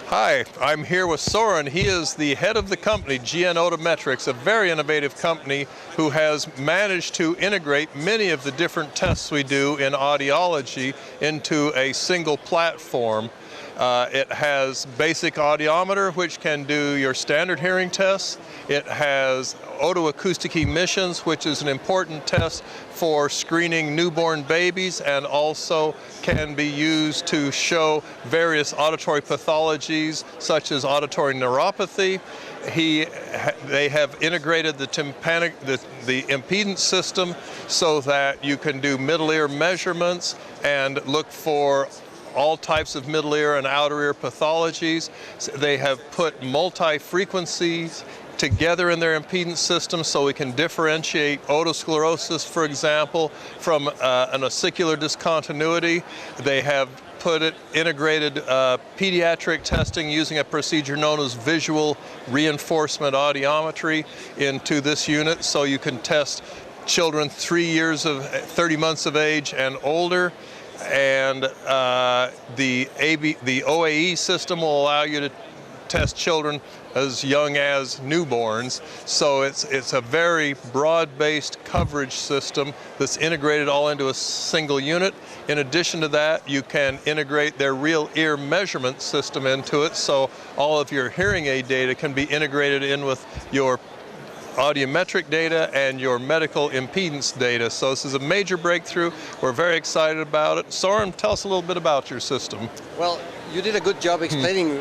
Hi, I'm here with Soren. He is the head of the company, GN Otometrics, a very innovative company who has managed to integrate many of the different tests we do in audiology into a single platform. It has basic audiometer, which can do your standard hearing tests. It has otoacoustic emissions, which is an important test for screening newborn babies, and also can be used to show various auditory pathologies such as auditory neuropathy. They have integrated the impedance system so that you can do middle ear measurements and look for all types of middle ear and outer ear pathologies. They have put multi-frequencies together in their impedance system so we can differentiate otosclerosis, for example, from an ossicular discontinuity. They have integrated pediatric testing using a procedure known as visual reinforcement audiometry into this unit, so you can test children 30 months of age and older. And the OAE system will allow you to test children as young as newborns. So it's a very broad-based coverage system that's integrated all into a single unit. In addition to that, you can integrate their real ear measurement system into it, so all of your hearing aid data can be integrated in with your audiometric data and your medical impedance data. So this is a major breakthrough. We're very excited about it. Soren, tell us a little bit about your system. Well, you did a good job explaining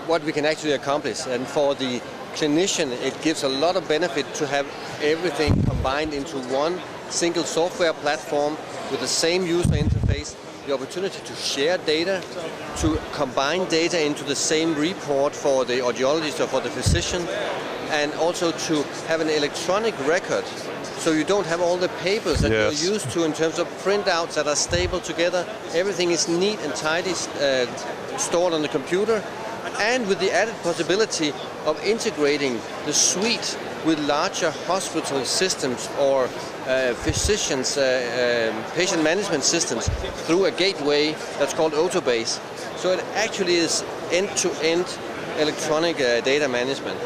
what we can actually accomplish, and for the clinician it gives a lot of benefit to have everything combined into one single software platform with the same user interface, the opportunity to share data, to combine data into the same report for the audiologist or for the physician, and also to have an electronic record, so you don't have all the papers that you're used to in terms of printouts that are stable together. Everything is neat and tidy, stored on the computer, and with the added possibility of integrating the suite with larger hospital systems or physicians' patient management systems through a gateway that's called Otobase. So it actually is end-to-end electronic data management.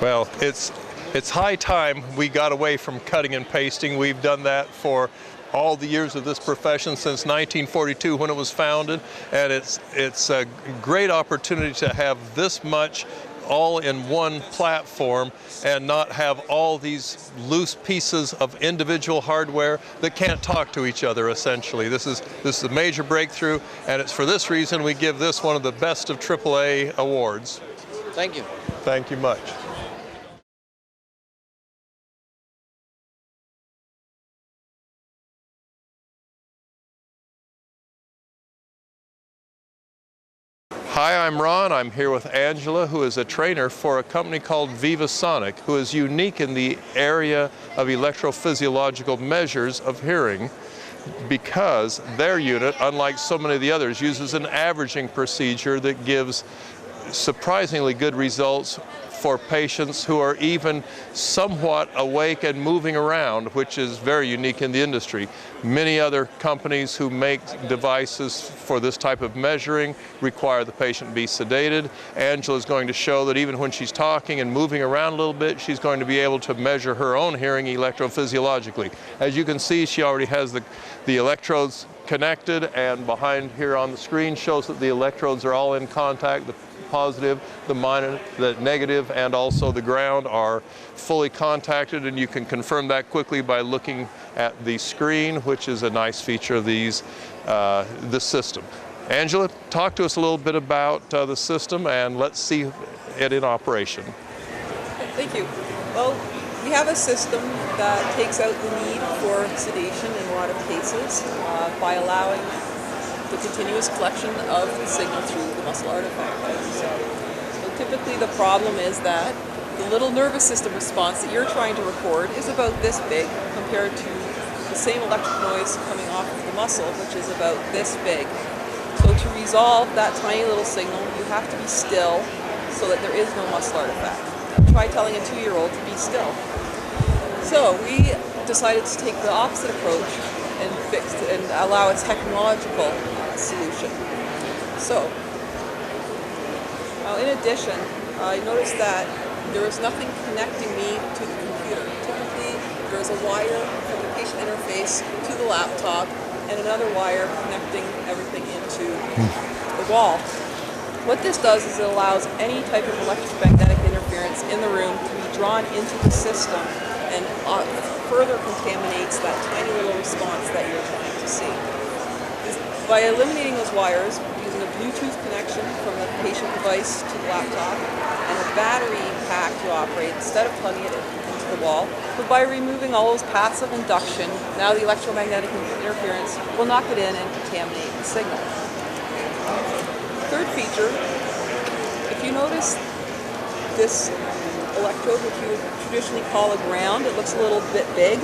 Well, it's high time we got away from cutting and pasting. We've done that for all the years of this profession since 1942 when it was founded, and it's a great opportunity to have this much all in one platform and not have all these loose pieces of individual hardware that can't talk to each other, essentially. This is a major breakthrough, and it's for this reason we give this one of the best of AAA awards. Thank you. Thank you much. Hi, I'm Ron. I'm here with Angela, who is a trainer for a company called VivaSonic, who is unique in the area of electrophysiological measures of hearing, because their unit, unlike so many of the others, uses an averaging procedure that gives surprisingly good results for patients who are even somewhat awake and moving around, which is very unique in the industry. Many other companies who make devices for this type of measuring require the patient be sedated. Angela is going to show that even when she's talking and moving around a little bit, she's going to be able to measure her own hearing electrophysiologically. As you can see, she already has the electrodes connected, and behind here on the screen shows that the electrodes are all in contact. The positive, the minus, the negative, and also the ground are fully contacted, and you can confirm that quickly by looking at the screen, which is a nice feature of this system. Angela, talk to us a little bit about the system, and let's see it in operation. Thank you. Well, we have a system that takes out the need for sedation in a lot of cases by allowing the continuous collection of the signal through the muscle artifact. So typically the problem is that the little nervous system response that you're trying to record is about this big compared to the same electric noise coming off of the muscle, which is about this big. So to resolve that tiny little signal, you have to be still so that there is no muscle artifact. Try telling a 2-year-old to be still. So we decided to take the opposite approach and allow a technological solution. So Now, in addition, I noticed that there is nothing connecting me to the computer. Typically, there is a wire from the patient interface to the laptop and another wire connecting everything into the wall. What this does is it allows any type of electromagnetic interference in the room to be drawn into the system and further contaminates that tiny little response that you're trying to see. By eliminating those wires, using a Bluetooth connection from the patient device to the laptop and a battery pack to operate instead of plugging it into the wall, but by removing all those paths of induction, now the electromagnetic interference will not get in and contaminate the signal. Third feature, if you notice this electrode, which you would traditionally call a ground, it looks a little bit big.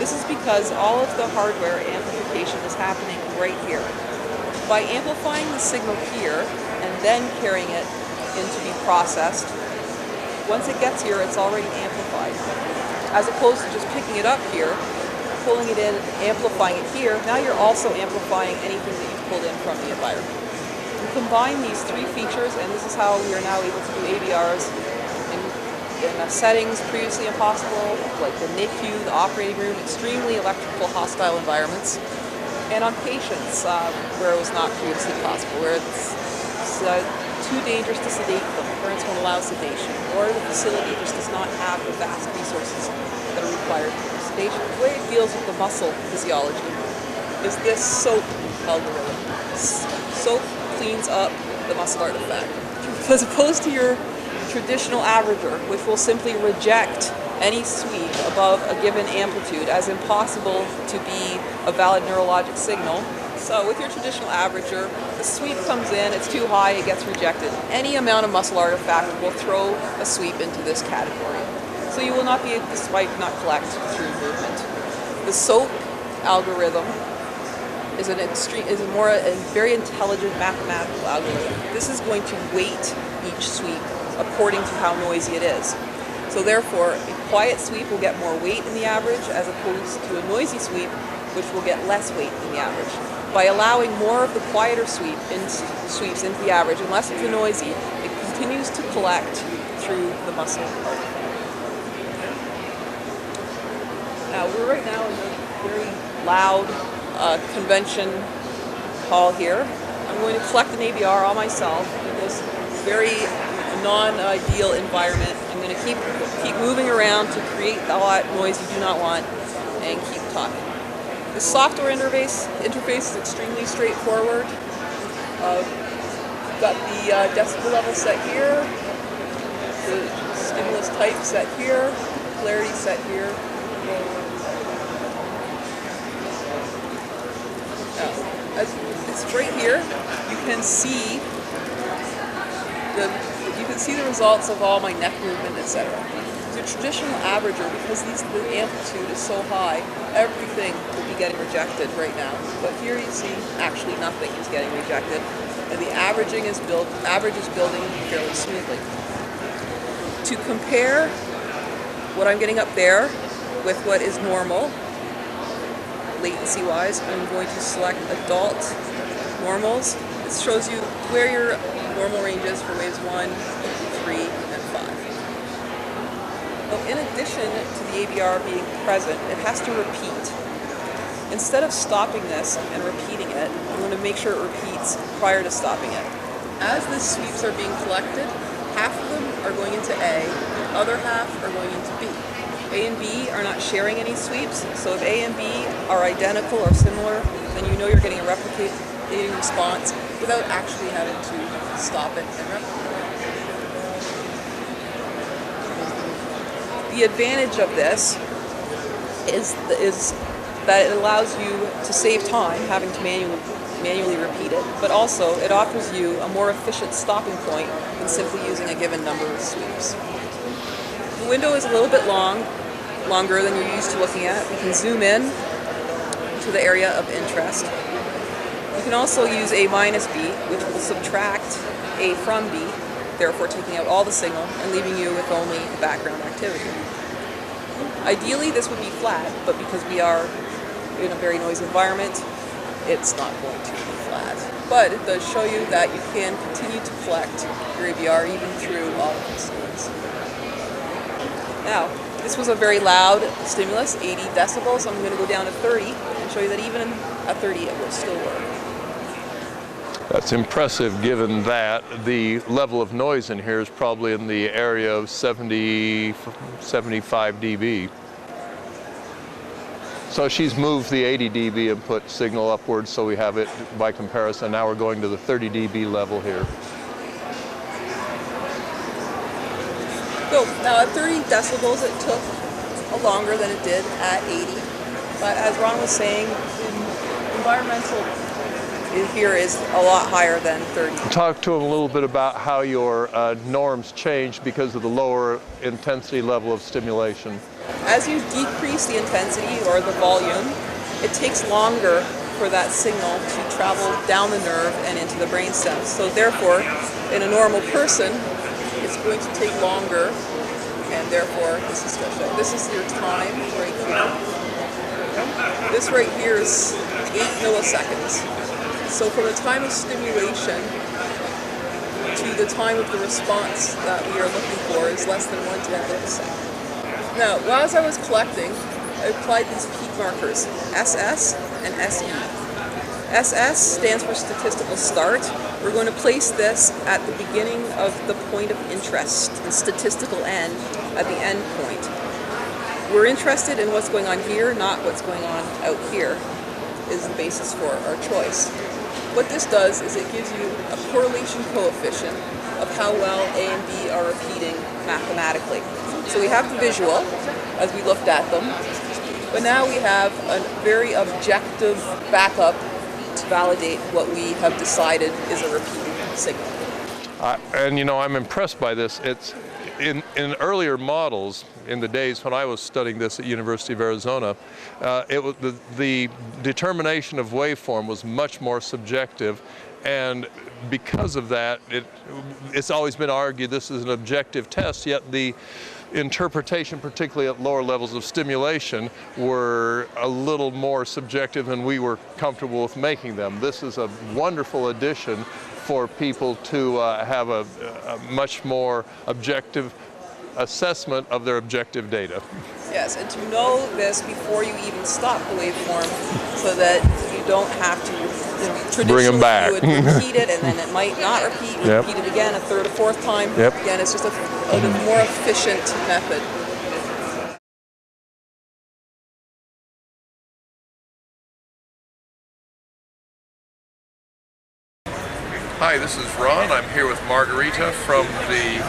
This is because all of the hardware amplification is happening right here. By amplifying the signal here and then carrying it in to be processed, once it gets here, it's already amplified. As opposed to just picking it up here, pulling it in, amplifying it here, now you're also amplifying anything that you've pulled in from the environment. You combine these three features, and this is how we are now able to do ABRs in settings previously impossible, like the NICU, the operating room, extremely electrical hostile environments, and on patients where it was not previously possible, where it's too dangerous to sedate them, parents won't allow sedation, or the facility just does not have the vast resources that are required for sedation. The way it deals with the muscle physiology is this SOAP algorithm. SOAP cleans up the muscle artifact, as opposed to your traditional averager, which will simply reject any sweep above a given amplitude as impossible to be a valid neurologic signal. So with your traditional averager, the sweep comes in, it's too high, it gets rejected. Any amount of muscle artifact will throw a sweep into this category. So you will not be able to swipe, not collect through movement. The SOAP algorithm is a very intelligent mathematical algorithm. This is going to weight each sweep according to how noisy it is. So therefore, a quiet sweep will get more weight in the average as opposed to a noisy sweep, which will get less weight in the average. By allowing more of the quieter sweeps into the average and less of the noisy, it continues to collect through the muscle artifact. Now, we're right now in a very loud convention hall here. I'm going to collect an ABR all myself in this very non-ideal environment. I'm going to keep moving around to create the noise you do not want and keep talking. The software interface is extremely straightforward. Got the decibel level set here, the stimulus type set here, polarity set here. Now, as it's right here, you can see the results of all my neck movement, etc. The traditional averager, because the amplitude is so high, everything will be getting rejected right now. But here you see actually nothing is getting rejected, and the average is building fairly smoothly. To compare what I'm getting up there with what is normal, latency-wise, I'm going to select adult normals. This shows you where your normal range is for waves 1, 3, and 5. Now, in addition to the ABR being present, it has to repeat. Instead of stopping this and repeating it, I'm going to make sure it repeats prior to stopping it. As the sweeps are being collected, half of them are going into A, the other half are going into B. A and B are not sharing any sweeps, so if A and B are identical or similar, then you know you're getting a replicating response without actually having to stop it and replicate it. The advantage of this is that it allows you to save time having to manually repeat it, but also it offers you a more efficient stopping point than simply using a given number of sweeps. The window is a little bit longer than you're used to looking at. We can zoom in to the area of interest. You can also use A minus B, which will subtract A from B, therefore taking out all the signal and leaving you with only the background activity. Ideally, this would be flat, but because we are in a very noisy environment, it's not going to be flat. but it does show you that you can continue to collect your ABR even through audible stimulus. Now, this was a very loud stimulus, 80 decibels. I'm going to go down to 30 and show you that even at 30 it will still work. That's impressive given that the level of noise in here is probably in the area of 70, 75 dB. So she's moved the 80 dB and put signal upwards so we have it by comparison. Now we're going to the 30 dB level here. So now at 30 decibels it took longer than it did at 80. But as Ron was saying, the environmental here is a lot higher than 30. Talk to him a little bit about how your norms changed because of the lower intensity level of stimulation. As you decrease the intensity or the volume, it takes longer for that signal to travel down the nerve and into the brainstem. So therefore, in a normal person, it's going to take longer, and therefore, this is your time right here. This right here is 8 milliseconds. So from the time of stimulation to the time of the response that we are looking for is less than 1/10 of a second. Now, as I was collecting, I applied these peak markers, SS and SE. SS stands for statistical start. We're going to place this at the beginning of the point of interest, the statistical end at the end point. We're interested in what's going on here, not what's going on out here, is the basis for our choice. What this does is it gives you a correlation coefficient of how well A and B are repeating mathematically. So we have the visual as we looked at them, but now we have a very objective backup to validate what we have decided is a repeating signal. And you know, I'm impressed by this. It's in earlier models, in the days when I was studying this at University of Arizona, it was the determination of waveform was much more subjective, and because of that, it's always been argued this is an objective test, yet the interpretation, particularly at lower levels of stimulation, were a little more subjective than we were comfortable with making them. This is a wonderful addition for people to have a much more objective assessment of their objective data. Yes, and to know this before you even stop the waveform so that you don't have to, traditionally bring them back. You would repeat it and then it might not repeat, repeat it again a third or fourth time. Again, it's just a more efficient method. Hi, this is Ron. I'm here with Margarita from the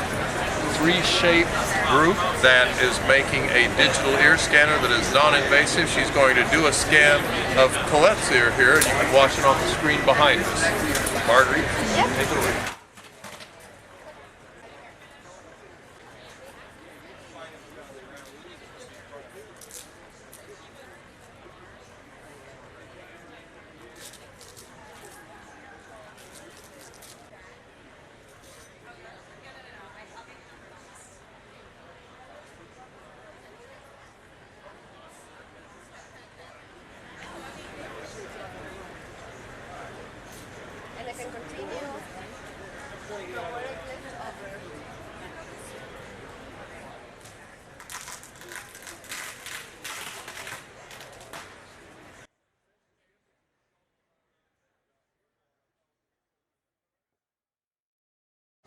3Shape group that is making a digital ear scanner that is non-invasive. She's going to do a scan of Colette's ear here, and you can watch it on the screen behind us. Margarita, take it away.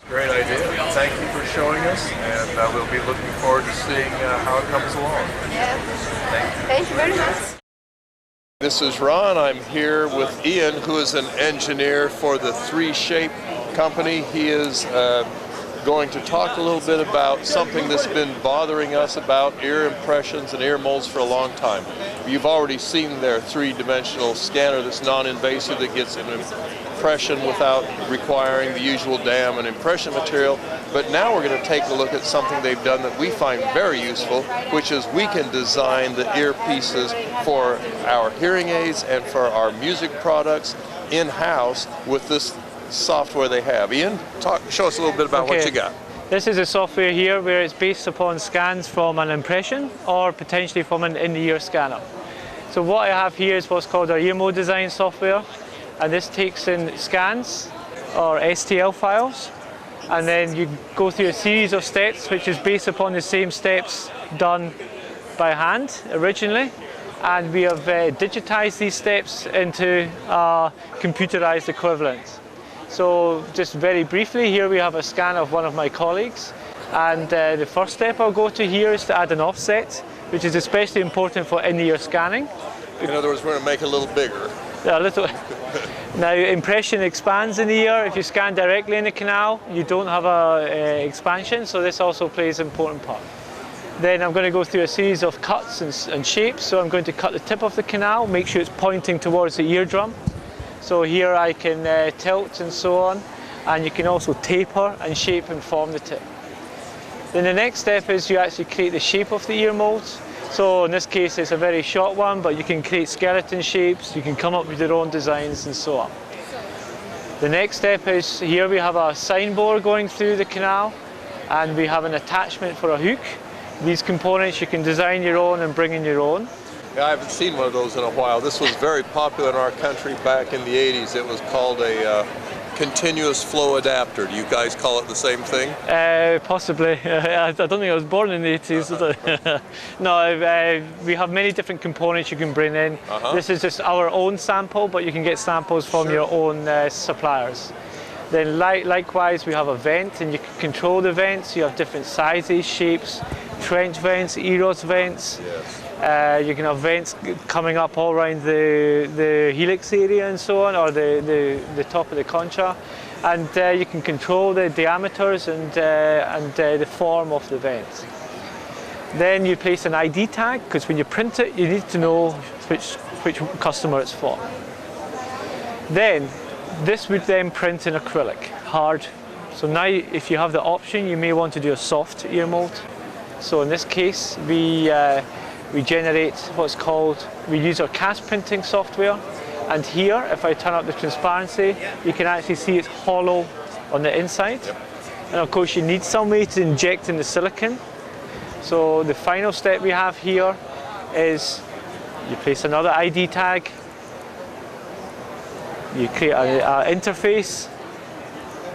Great idea. Thank you for showing us, and we'll be looking forward to seeing how it comes along. Yeah. Thank you. Thank you very much. This is Ron. I'm here with Ian, who is an engineer for the 3Shape company. He is going to talk a little bit about something that's been bothering us about ear impressions and ear molds for a long time. You've already seen their three-dimensional scanner that's non-invasive that gets an impression without requiring the usual dam and impression material. But now we're going to take a look at something they've done that we find very useful, which is we can design the earpieces for our hearing aids and for our music products in-house with this software they have. Ian, show us a little bit about what you got. This is a software here where it's based upon scans from an impression or potentially from an in-the-ear scanner. So what I have here is what's called our ear mode design software. and this takes in scans or STL files, and then you go through a series of steps which is based upon the same steps done by hand originally, and we have digitized these steps into a computerized equivalent. So just very briefly, here we have a scan of one of my colleagues, and the first step I'll go to here is to add an offset, which is especially important for in-ear scanning. In other words, we're going to make it a little bigger. A little. Now, impression expands in the ear. If you scan directly in the canal, you don't have a expansion, so this also plays an important part. Then I'm going to go through a series of cuts and shapes. So I'm going to cut the tip of the canal, make sure it's pointing towards the eardrum. So here I can tilt and so on, and you can also taper and shape and form the tip. Then the next step is you actually create the shape of the ear molds. So in this case it's a very short one, but you can create skeleton shapes, you can come up with your own designs and so on. The next step is here we have a sign bore going through the canal, and we have an attachment for a hook. These components you can design your own and bring in your own. Yeah, I haven't seen one of those in a while. This was very popular in our country back in the 80s. It was called a continuous flow adapter. Do you guys call it the same thing? Possibly. I don't think I was born in the 80s. No, we have many different components you can bring in. This is just our own sample, but you can get samples from your own suppliers. Then likewise we have a vent, and you can control the vents. You have different sizes, shapes, trench vents, EROS vents. Yes. You can have vents coming up all around the helix area and so on, or the top of the concha, and you can control the diameters and the form of the vents. Then you place an ID tag, because when you print it you need to know which customer it's for. Then this would then print in acrylic, hard. So now if you have the option, you may want to do a soft ear mold. So in this case we generate what's called, we use our cast printing software, and here if I turn up the transparency you can actually see it's hollow on the inside. And of course you need some way to inject in the silicon. So the final step we have here is you place another ID tag, you create an interface,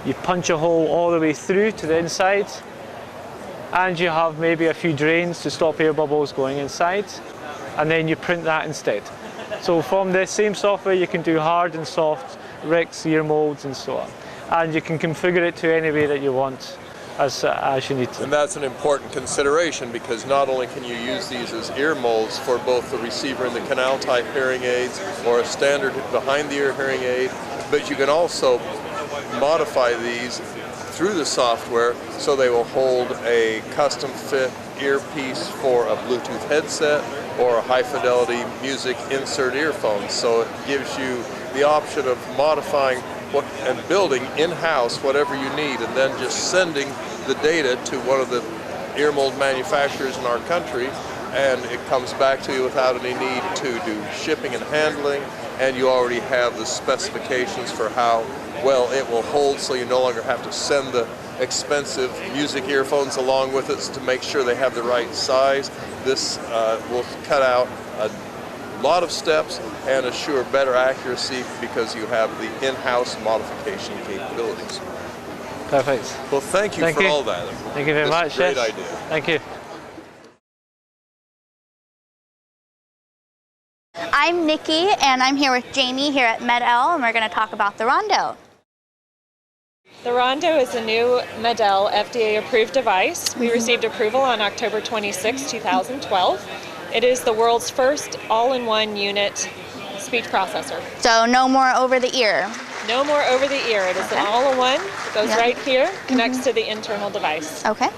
you punch a hole all the way through to the inside, and you have maybe a few drains to stop air bubbles going inside, and then you print that instead. So from the same software you can do hard and soft RICs, ear molds and so on, and you can configure it to any way that you want as you need to. And that's an important consideration, because not only can you use these as ear molds for both the receiver and the canal type hearing aids or a standard behind the ear hearing aid, but you can also modify these through the software so they will hold a custom fit earpiece for a Bluetooth headset or a high fidelity music insert earphones. So it gives you the option of modifying and building in-house whatever you need, and then just sending the data to one of the ear mold manufacturers in our country, and it comes back to you without any need to do shipping and handling, and you already have the specifications for how well it will hold, so you no longer have to send the expensive music earphones along with it to make sure they have the right size. This will cut out a lot of steps and assure better accuracy because you have the in-house modification capabilities. Perfect. Well, thank you for all that. Thank you very much. Great idea. Thank you. I'm Nikki, and I'm here with Jamie here at MED-EL, and we're going to talk about the Rondo. The Rondo is a new MED-EL FDA-approved device. We received approval on October 26, 2012. It is the world's first all-in-one unit speech processor. So no more over the ear. No more over the ear. It is an all-in-one. It goes right here, connects to the internal device. Okay.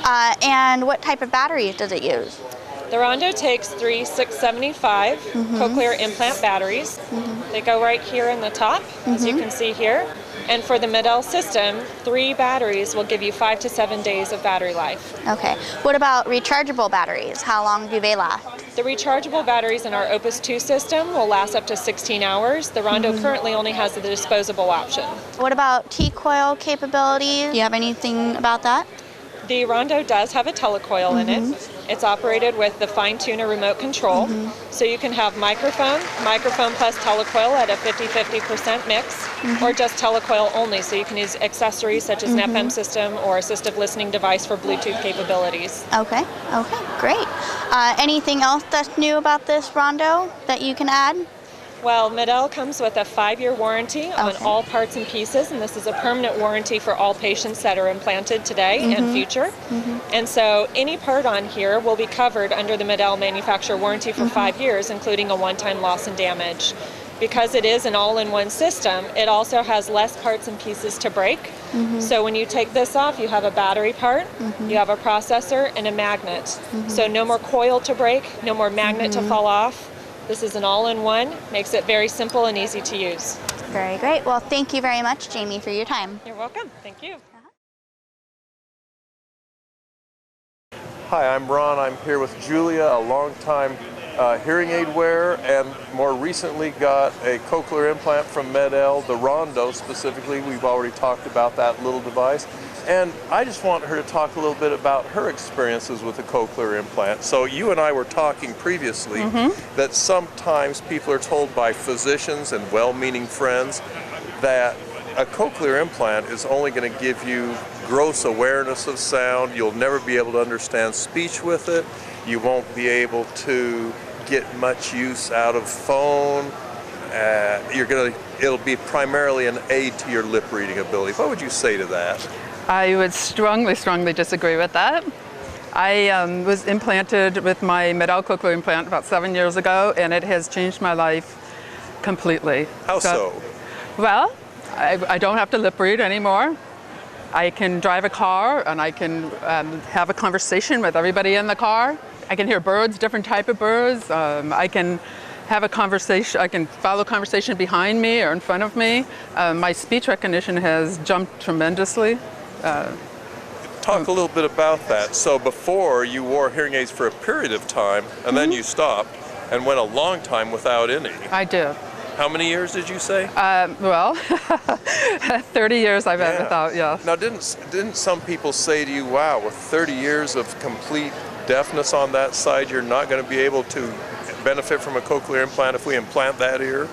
And what type of batteries does it use? The Rondo takes 3 675 cochlear implant batteries. They go right here in the top, as you can see here. And for the MED-EL system, 3 batteries will give you 5 to 7 days of battery life. Okay. What about rechargeable batteries? How long do they last? The rechargeable batteries in our Opus 2 system will last up to 16 hours. The Rondo currently only has the disposable option. What about T-coil capabilities? Do you have anything about that? The Rondo does have a telecoil in it. It's operated with the fine tuner remote control. So you can have microphone plus telecoil at a 50-50% mix, or just telecoil only. So you can use accessories such as an FM system or assistive listening device for Bluetooth capabilities. Okay, great. Anything else that's new about this Rondo that you can add? Well, Mid-L comes with a 5-year warranty on all parts and pieces, and this is a permanent warranty for all patients that are implanted today and future. And so any part on here will be covered under the Mid-L manufacturer warranty for 5 years, including a one-time loss and damage. Because it is an all-in-one system, it also has less parts and pieces to break. So when you take this off, you have a battery part, you have a processor, and a magnet. So no more coil to break, no more magnet to fall off. This is an all-in-one, makes it very simple and easy to use. Very great. Well, thank you very much, Jamie, for your time. You're welcome. Thank you. Hi, I'm Ron. I'm here with Julia, a longtime hearing aid wearer, and more recently got a cochlear implant from Med-L, the Rondo specifically. We've already talked about that little device. And I just want her to talk a little bit about her experiences with the cochlear implant. So you and I were talking previously that sometimes people are told by physicians and well-meaning friends that a cochlear implant is only going to give you gross awareness of sound. You'll never be able to understand speech with it. You won't be able to get much use out of phone. It'll be primarily an aid to your lip reading ability. What would you say to that? I would strongly disagree with that. I was implanted with my Med-L cochlear implant about 7 years ago, and it has changed my life completely. How so? Well, I don't have to lip read anymore. I can drive a car, and I can have a conversation with everybody in the car. I can hear birds, different type of birds. I can have a conversation, I can follow conversation behind me or in front of me. My speech recognition has jumped tremendously. Talk a little bit about that. So before, you wore hearing aids for a period of time, and then you stopped and went a long time without any. I did. How many years did you say? Well, 30 years I've been without, yeah. Now, didn't some people say to you, wow, with 30 years of complete deafness on that side, you're not going to be able to benefit from a cochlear implant if we implant that ear?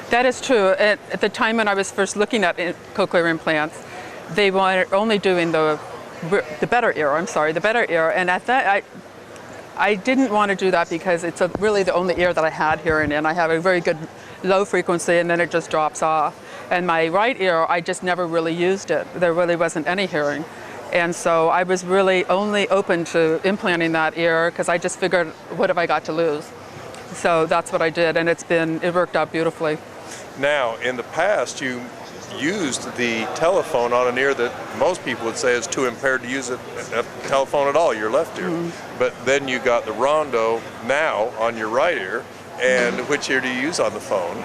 That is true. At the time when I was first looking at cochlear implants, they were only doing the better ear, the better ear. And at that, I didn't want to do that because it's really the only ear that I had hearing in. I have a very good low frequency, and then it just drops off. And my right ear, I just never really used it. There really wasn't any hearing. And so I was really only open to implanting that ear because I just figured, what have I got to lose? So that's what I did, and it worked out beautifully. Now, in the past, you used the telephone on an ear that most people would say is too impaired to use a telephone at all, your left ear. But then you got the Rondo now on your right ear, and which ear do you use on the phone?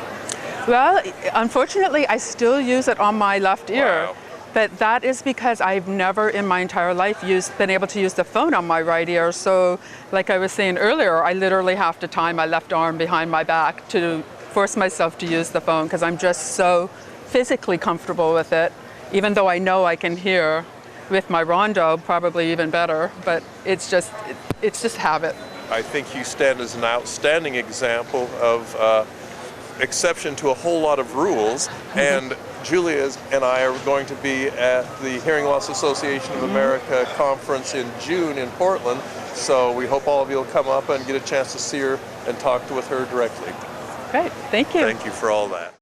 Well, unfortunately, I still use it on my left ear. Wow. But that is because I've never in my entire life been able to use the phone on my right ear. So like I was saying earlier, I literally have to tie my left arm behind my back to force myself to use the phone because I'm just so physically comfortable with it, even though I know I can hear with my Rondo probably even better, but it's just habit. I think you stand as an outstanding example of exception to a whole lot of rules, and Julia and I are going to be at the Hearing Loss Association of America conference in June in Portland, so we hope all of you will come up and get a chance to see her and talk with her directly. Great, thank you. Thank you for all that.